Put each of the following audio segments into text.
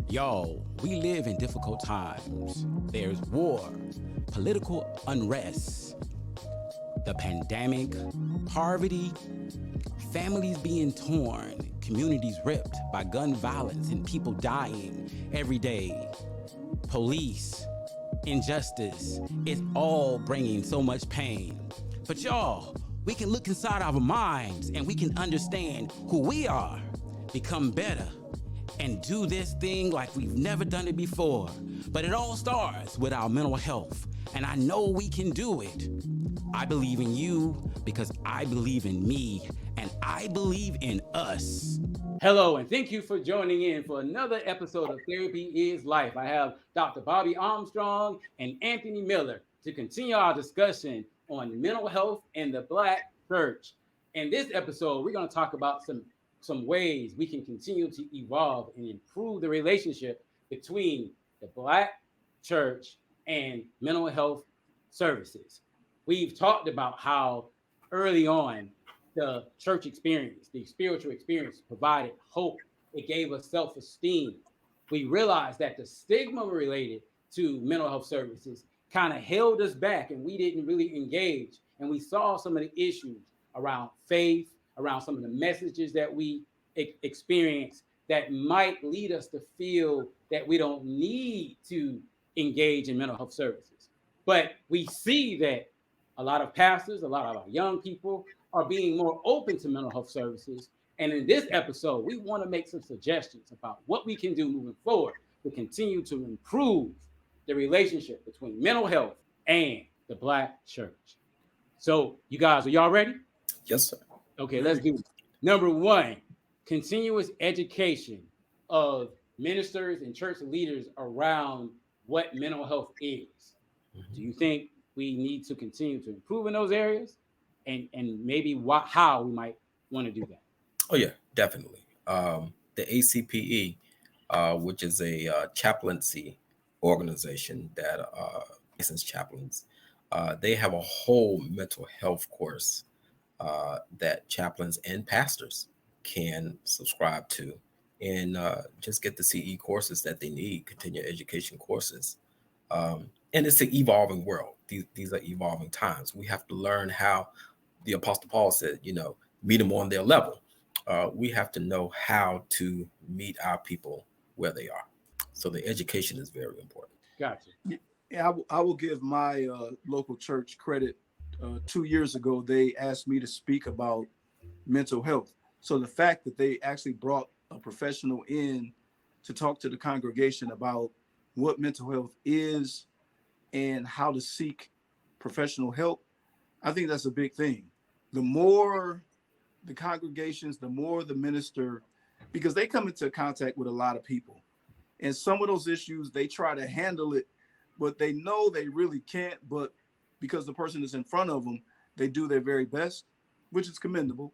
Yo, we live in difficult times. There's war, political unrest, the pandemic, poverty, families being torn, communities ripped by gun violence, and people dying every day. Police, injustice, it's all bringing so much pain. But y'all, we can look inside our minds and we can understand who we are, become better, and do this thing like we've never done it before. But it all starts with our mental health, and I know we can do it. I believe in you because I believe in me, and I believe in us. Hello, and thank you for joining in for another episode of Therapy is Life. I have Dr. Bobby Armstrong and Anthony Miller to continue our discussion on mental health and the Black church. In this episode, we're going to talk about some ways we can continue to evolve and improve the relationship between the Black church and mental health services. We've talked about how early on the church experience, the spiritual experience, provided hope. It gave us self-esteem. We realized that the stigma related to mental health services kind of held us back and we didn't really engage. And we saw some of the issues around faith, around some of the messages that we experience that might lead us to feel that we don't need to engage in mental health services. But we see that a lot of pastors, a lot of our young people are being more open to mental health services. And in this episode, we want to make some suggestions about what we can do moving forward to continue to improve the relationship between mental health and the Black church. So, you guys, are y'all ready? Yes, sir. Okay, let's do it. Number one, continuous education of ministers and church leaders around what mental health is. Do you think we need to continue to improve in those areas? And maybe how we might want to do that? Oh, yeah, definitely. The ACPE, which is a chaplaincy organization that licensed chaplains, they have a whole mental health course that chaplains and pastors can subscribe to and just get the CE courses that they need, continuing education courses. And it's an evolving world. These are evolving times. We have to learn how the Apostle Paul said, meet them on their level. We have to know how to meet our people where they are. So the education is very important. Gotcha. Yeah, I will give my local church credit. 2 years ago, they asked me to speak about mental health. So the fact that they actually brought a professional in to talk to the congregation about what mental health is and how to seek professional help, I think that's a big thing. The more the congregations, the more the minister, because they come into contact with a lot of people. And some of those issues, they try to handle it, but they know they really can't. But because the person is in front of them, they do their very best, which is commendable.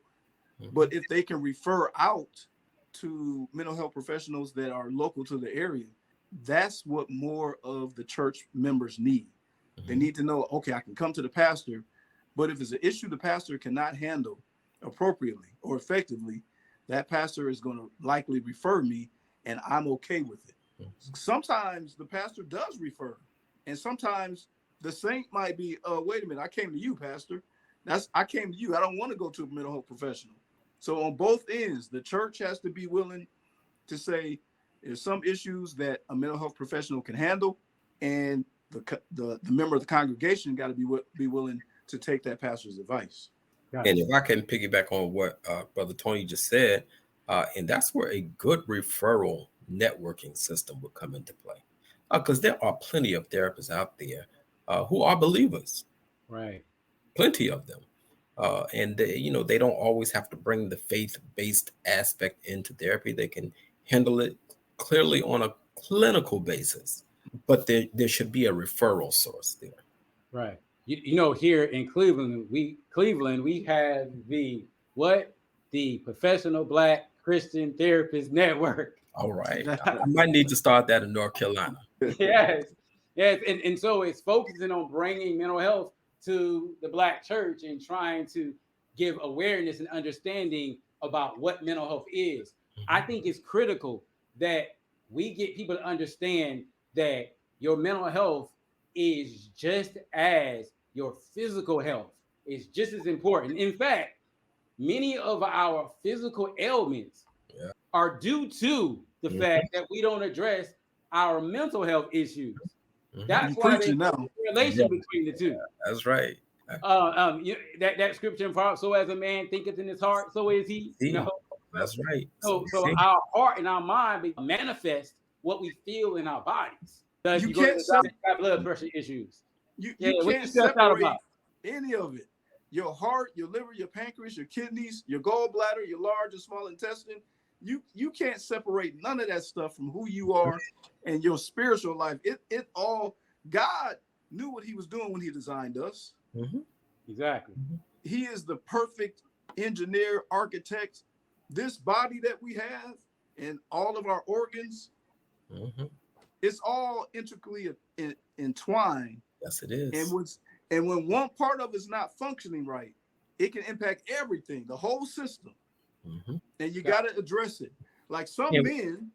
Mm-hmm. But if they can refer out to mental health professionals that are local to the area, that's what more of the church members need. Mm-hmm. They need to know, okay, I can come to the pastor, but if it's an issue the pastor cannot handle appropriately or effectively, that pastor is going to likely refer me, and I'm okay with it. Mm-hmm. Sometimes the pastor does refer, and sometimes the saint might be, wait a minute, I came to you, pastor. I came to you. I don't want to go to a mental health professional. So on both ends, the church has to be willing to say there's some issues that a mental health professional can handle, and the member of the congregation got to be willing to take that pastor's advice. And if I can piggyback on what Brother Tony just said, and that's where a good referral networking system would come into play, because there are plenty of therapists out there who are believers, right? Plenty of them, and they don't always have to bring the faith-based aspect into therapy. They can handle it clearly on a clinical basis, but there should be a referral source there, right? Here in Cleveland, we have the Professional Black Christian Therapist Network. All right, I might need to start that in North Carolina. Yes, and so it's focusing on bringing mental health to the Black church and trying to give awareness and understanding about what mental health is. I think it's critical that we get people to understand that your mental health is just as your physical health. It's just as important. In fact, many of our physical ailments are due to the fact that we don't address our mental health issues. That's You why there's preaching a now. relation between the two. That's right. That scripture in Proverbs, so as a man thinketh in his heart, so is he. See, that's right. So our heart and our mind manifest what we feel in our bodies. So if You you go to can't the doctor, you got blood pressure issues. You what can't you stressed out separate about? any of it. Your heart, your liver, your pancreas, your kidneys, your gallbladder, your large and small intestine. You can't separate none of that stuff from who you are and your spiritual life. It all, God knew what he was doing when he designed us. Exactly. He is the perfect engineer, architect. This body that we have and all of our organs, it's all intricately entwined. Yes, it is. And when one part of it's not functioning right, it can impact everything, the whole system. And you got to address it. Like some men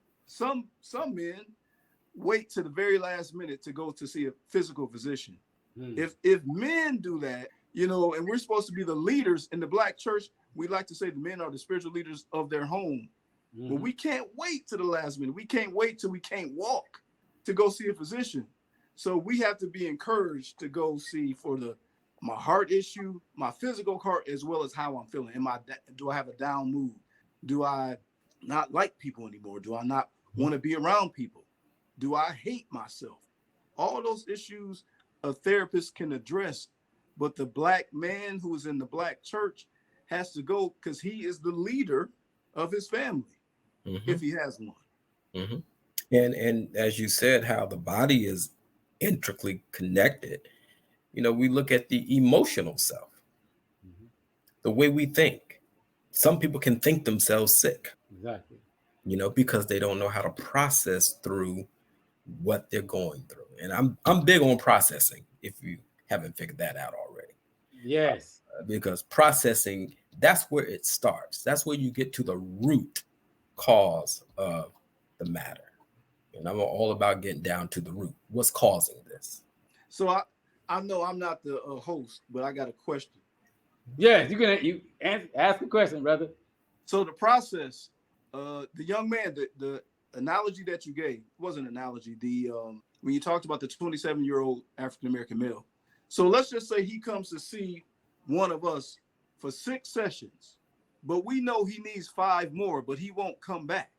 wait to the very last minute to go to see a physical physician. If men do that, and we're supposed to be the leaders in the Black church, we like to say the men are the spiritual leaders of their home. But we can't wait to the last minute. We can't wait till we can't walk to go see a physician. So we have to be encouraged to go see for my heart issue, my physical heart, as well as how I'm feeling. Do I have a down mood? Do I not like people anymore? Do I not want to be around people? Do I hate myself? All those issues a therapist can address, but the Black man who is in the Black church has to go because he is the leader of his family, if he has one. And as you said, how the body is intricately connected. We look at the emotional self, the way we think. Some people can think themselves sick. Exactly. Because they don't know how to process through what they're going through. And I'm big on processing, if you haven't figured that out already. Yes. Because processing, that's where it starts. That's where you get to the root cause of the matter. And I'm all about getting down to the root. What's causing this? So I know I'm not the host, but I got a question. Yes, you ask a question, brother. So the process, the young man, the analogy that you gave wasn't an analogy. When you talked about the 27-year-old African-American male. So let's just say he comes to see one of us for 6 sessions, but we know he needs 5 more, but he won't come back.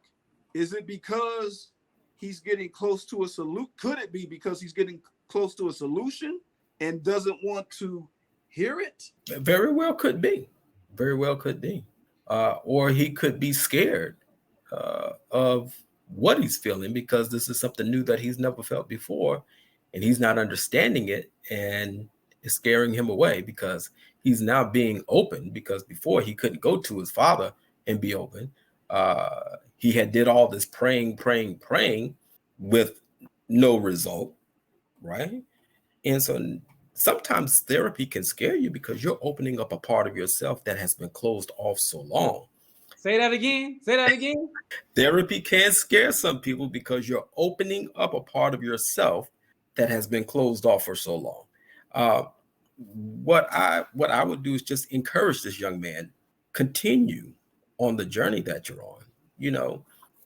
Is it because he's getting close to a solution? Could it be because he's getting close to a solution and doesn't want to hear it? Very well could be. Very well could be. Or he could be scared of what he's feeling because this is something new that he's never felt before, and he's not understanding it, and it's scaring him away because he's now being open, because before he couldn't go to his father and be open. He had did all this praying with no result, right? And so sometimes therapy can scare you because you're opening up a part of yourself that has been closed off so long. Say that again. Therapy can scare some people because you're opening up a part of yourself that has been closed off for so long. What I would do is just encourage this young man, continue on the journey that you're on.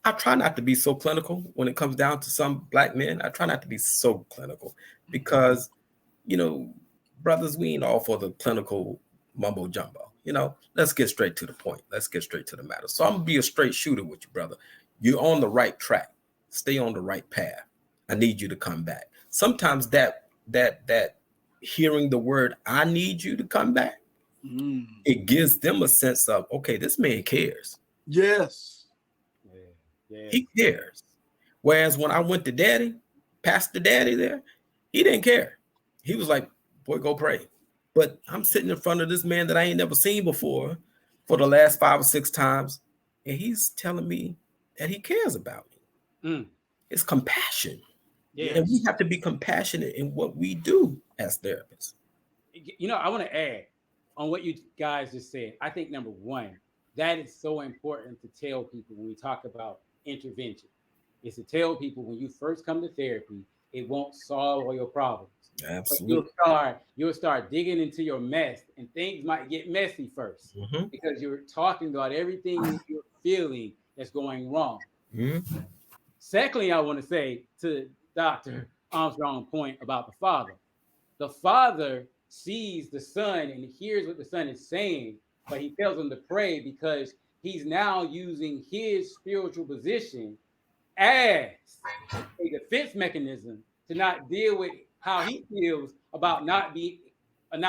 I try not to be so clinical when it comes down to some Black men. I try not to be so clinical because, brothers, we ain't all for the clinical mumbo jumbo. Let's get straight to the point. Let's get straight to the matter. So I'm gonna be a straight shooter with you, brother. You're on the right track. Stay on the right path. I need you to come back. Sometimes that hearing the word, I need you to come back, it gives them a sense of, okay, this man cares. Yes. Yeah. He cares. Whereas when I went to Pastor Daddy there, he didn't care. He was like, boy, go pray. But I'm sitting in front of this man that I ain't never seen before for the last 5 or 6 times, and he's telling me that he cares about me. It's compassion. Yes. And we have to be compassionate in what we do as therapists. I want to add on what you guys just said. I think number one, that is so important to tell people when we talk about intervention. Is to tell people when you first come to therapy, it won't solve all your problems. But Absolutely. you'll start digging into your mess, and things might get messy first Mm-hmm. because you're talking about everything that you're feeling that's going wrong. Mm-hmm. Secondly, I want to say to Dr. Armstrong's point about the father. The father sees the son and hears what the son is saying, but he tells him to pray because he's now using his spiritual position as a defense mechanism to not deal with how he feels about not being an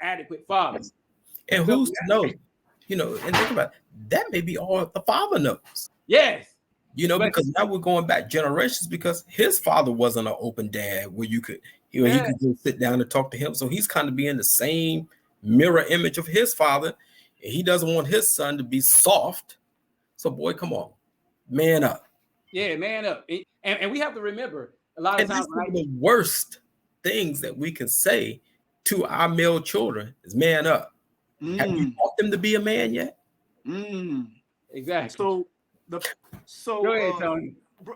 adequate father. And So who's to know? And think about it, that may be all the father knows. yes, but Because now we're going back generations because his father wasn't an open dad where he yeah, could go sit down and talk to him. So he's kind of being the same mirror image of his father. And he doesn't want his son to be soft. So boy, come on, man up. yeah, man up. And we have to remember a lot of And times that's one of the worst things that we can say to our male children is man up. Have you taught them to be a man yet? exactly. So Go ahead, Tony.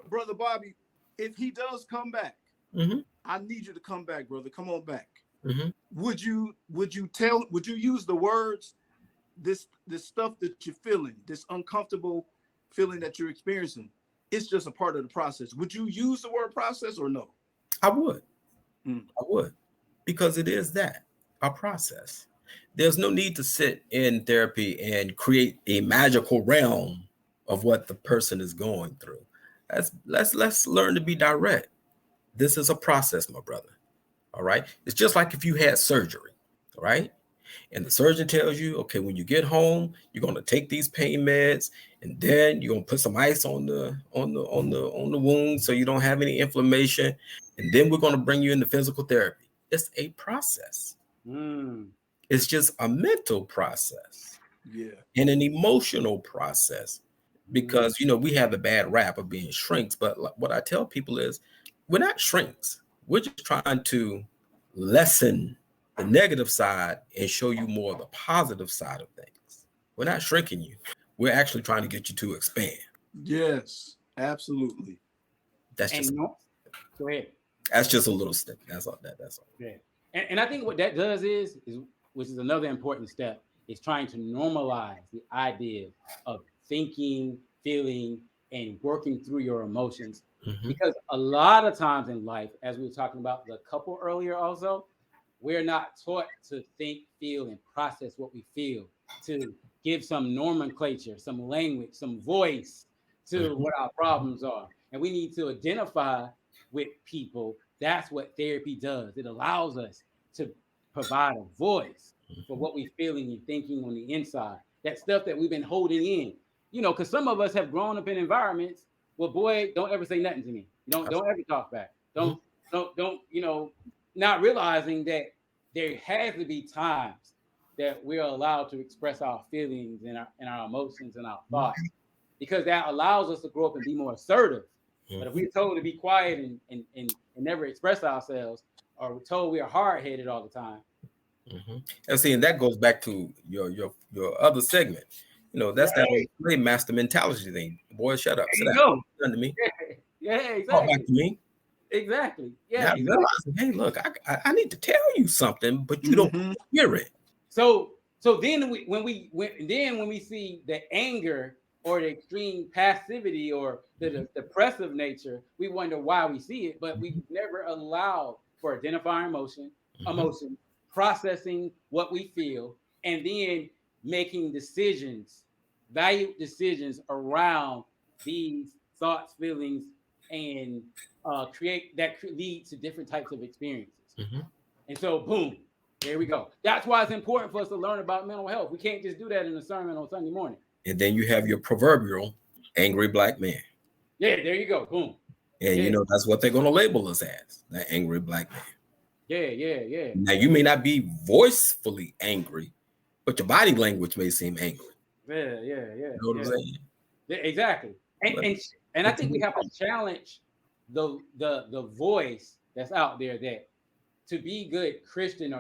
Brother Bobby, if he does come back, Mm-hmm. I need you to come back, brother. Come on back. Mm-hmm. Would you use the words, this stuff that you're feeling, this uncomfortable feeling that you're experiencing, it's just a part of the process? Would you use the word process or no? I would. I would. Because it is that, a process. There's no need to sit in therapy and create a magical realm of what the person is going through. Let's learn to be direct. This is a process, my brother. All right. It's just like if you had surgery, all right? And the surgeon tells you, okay, when you get home, you're going to take these pain meds, and then you're going to put some ice on the wound so you don't have any inflammation, and then we're going to bring you into physical therapy. It's a process. It's just a mental process, and an emotional process, because we have the bad rap of being shrinks. But what I tell people is, we're not shrinks. We're just trying to lessen the negative side and show you more of the positive side of things. We're not shrinking you. We're actually trying to get you to expand. Yes, absolutely. That's just Go ahead. That's just a little step. That's all. That's all. Yeah. And I think what that does is which is another important step, is trying to normalize the idea of thinking, feeling, and working through your emotions. Mm-hmm. Because a lot of times in life, as we were talking about the couple earlier also, we're not taught to think, feel, and process what we feel, to give some nomenclature, some language, some voice to what our problems are. And we need to identify with people. That's what therapy does. It allows us to provide a voice for what we're feeling and thinking on the inside. That stuff that we've been holding in. Because some of us have grown up in environments where, boy, don't ever say nothing to me. Don't ever talk back. Don't, not realizing that there has to be times that we're allowed to express our feelings and our emotions and our thoughts, because that allows us to grow up and be more assertive. But if we're told to be quiet and never express ourselves, or we're told we are hard-headed all the time. And that goes back to your other segment. That's that old slave master mentality thing. Boy, shut up. Sit down. Listen to me. Yeah, exactly. Talk back to me. Exactly. Yeah. Now realizing, hey, look, I need to tell you something, but you don't hear it. So then when we see the anger or the extreme passivity or the depressive nature, we wonder why we see it, but we never allow for identifying emotion, processing what we feel, and then making decisions, value decisions around these thoughts, feelings, and lead to different types of experiences. And so, boom, there we go. That's why it's important for us to learn about mental health. We can't just do that in a sermon on Sunday morning. And then you have your proverbial angry black man. Yeah, there you go. Boom. And that's what they're going to label us as, the angry black man. Yeah. Now, you may not be voicefully angry, but your body language may seem angry. Yeah. You know what I'm saying? Yeah, exactly. And I think we have to challenge the voice that's out there, that to be good Christians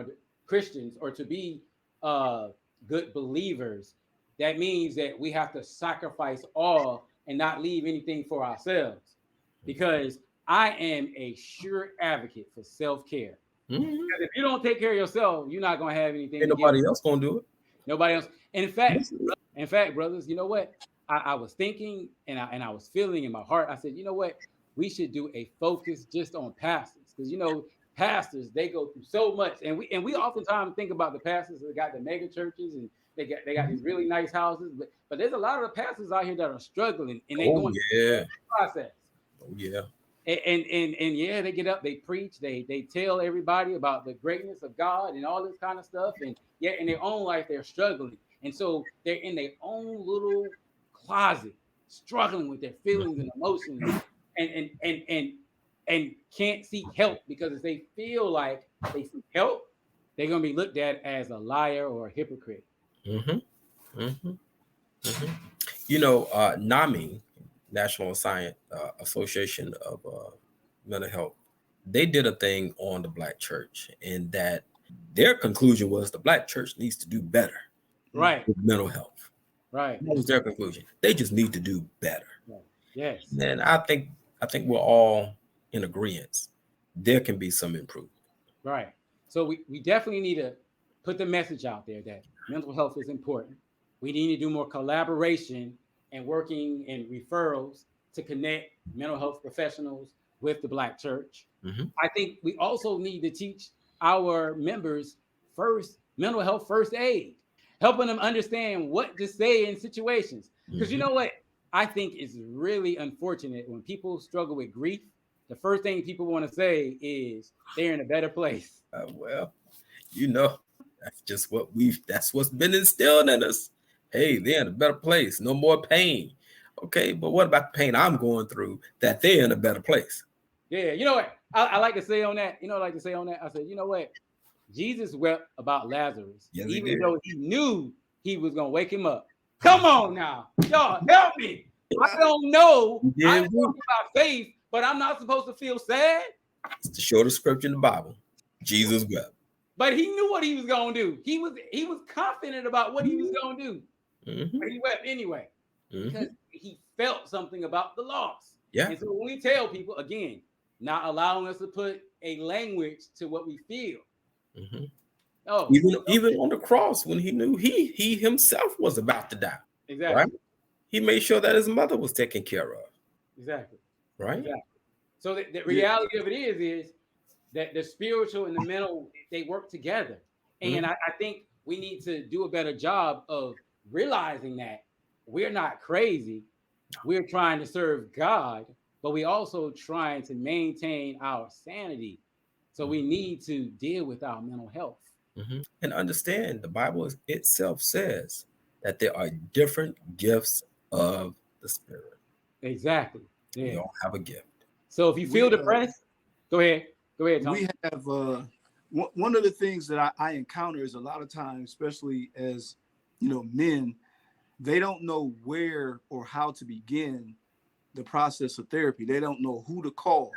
or to be good believers, that means that we have to sacrifice all and not leave anything for ourselves. Because I am a sure advocate for self-care. Mhm. Because if you don't take care of yourself, you're not gonna have anything Ain't to give. nobody else gonna do it. Nobody else. In fact, brothers, you know what? I was thinking and I was feeling in my heart. I said, you know what? We should do a focus just on pastors, because pastors, they go through so much, and we oftentimes think about the pastors that got the mega churches and they got these really nice houses, but there's a lot of the pastors out here that are struggling and they're Oh going through yeah. the process. Oh yeah. And yeah, they get up, they preach, they tell everybody about the greatness of God and all this kind of stuff, and yet in their own life they're struggling, and so they're in their own little closet, struggling with their feelings and emotions, and can't seek help, because if they feel like they seek help, they're gonna be looked at as a liar or a hypocrite. Mm-hmm. Mm-hmm. Mm-hmm. NAMI, National Science Association of Mental Health, they did a thing on the Black church, and that their conclusion was the Black church needs to do better Right. with mental health. Right. That was their conclusion. They just need to do better. Right. Yes. And I think we're all in agreement. There can be some improvement. Right. So we definitely need to put the message out there that mental health is important. We need to do more collaboration and working and referrals to connect mental health professionals with the Black church. Mm-hmm. I think we also need to teach our members mental health first aid, helping them understand what to say in situations. Because you know what? I think it's really unfortunate when people struggle with grief. The first thing people want to say is they're in a better place. Well, that's what's been instilled in us. Hey, they're in a better place. No more pain. Okay, but what about the pain I'm going through that they're in a better place? Yeah, you know what? I like to say on that. I like to say on that. I said, you know what? Jesus wept about Lazarus, yes, even though he knew he was going to wake him up. Come on now. Y'all, help me. I don't know. I'm talking about faith, but I'm not supposed to feel sad. It's the shortest scripture in the Bible. Jesus wept. But he knew what he was going to do. He was confident about what he was going to do. Mm-hmm. But he wept anyway. Mm-hmm. Because he felt something about the loss. Yeah. And so when we tell people, again, not allowing us to put a language to what we feel. Mm-hmm. Oh, even on the cross, when he knew he himself was about to die. Exactly. Right? He made sure that his mother was taken care of. Exactly. Right? Exactly. So the reality of it is that the spiritual and the mental, they work together. And I think we need to do a better job of realizing that we're not crazy. We're trying to serve God, but we also trying to maintain our sanity. So we need to deal with our mental health. Mm-hmm. And understand, the Bible itself says that there are different gifts of the Spirit. Exactly. Yeah. We all have a gift. So if you feel depressed, go ahead. Go ahead, Tom. We have one of the things that I encounter is a lot of times, especially as men, they don't know where or how to begin the process of therapy. They don't know who to call.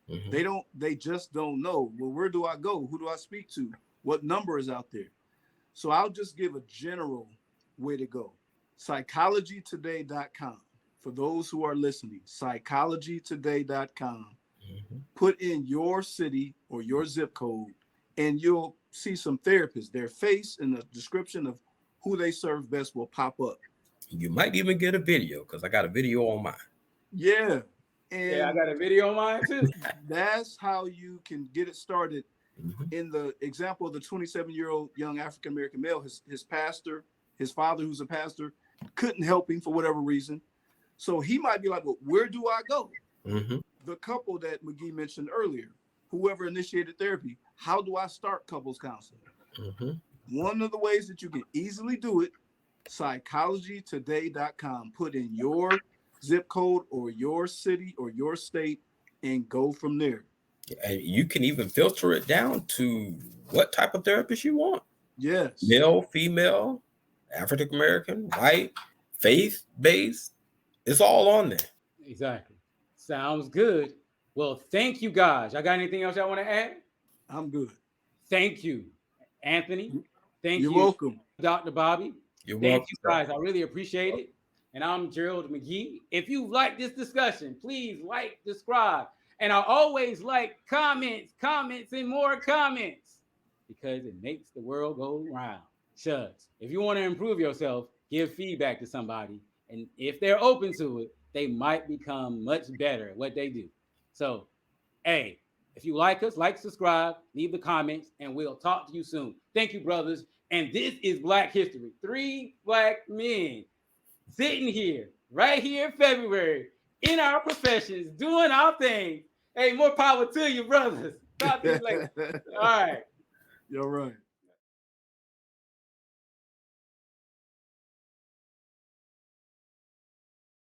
Mm-hmm. They just don't know. Well, where do I go? Who do I speak to? What number is out there? So I'll just give a general way to go. Psychologytoday.com. For those who are listening, psychologytoday.com. Mm-hmm. Put in your city or your zip code, and you'll see some therapists. Their face and the description of who they serve best will pop up. You might even get a video, because I got a video on mine. Yeah. And I got a video on mine too. That's how you can get it started. Mm-hmm. In the example of the 27-year-old young African-American male, his pastor, his father, who's a pastor, couldn't help him for whatever reason. So he might be like, well, where do I go? Mm-hmm. The couple that McGee mentioned earlier, whoever initiated therapy, how do I start couples counseling? Mm-hmm. One of the ways that you can easily do it, psychologytoday.com. Put in your zip code or your city or your state and go from there. And you can even filter it down to what type of therapist you want. Yes. Male, female, African American, white, faith-based. It's all on there. Exactly. Sounds good. Well, thank you guys. I got anything else y'all want to add? I'm good. Thank you, Anthony. Thank you. You're welcome. Dr. Bobby. You're Thank welcome, you, sir. guys. I really appreciate it. And I'm Gerald McGee. If you like this discussion, please like, subscribe. And I always like comments, and more comments because it makes the world go round. Shucks. If you want to improve yourself, give feedback to somebody. And if they're open to it, they might become much better at what they do. So, hey, if you like us, like, subscribe, leave the comments, and we'll talk to you soon. Thank you, brothers. And this is Black History. 3 Black men sitting here, right here in February, in our professions, doing our thing. Hey, more power to you, brothers. Talk to you later. All right. You're right.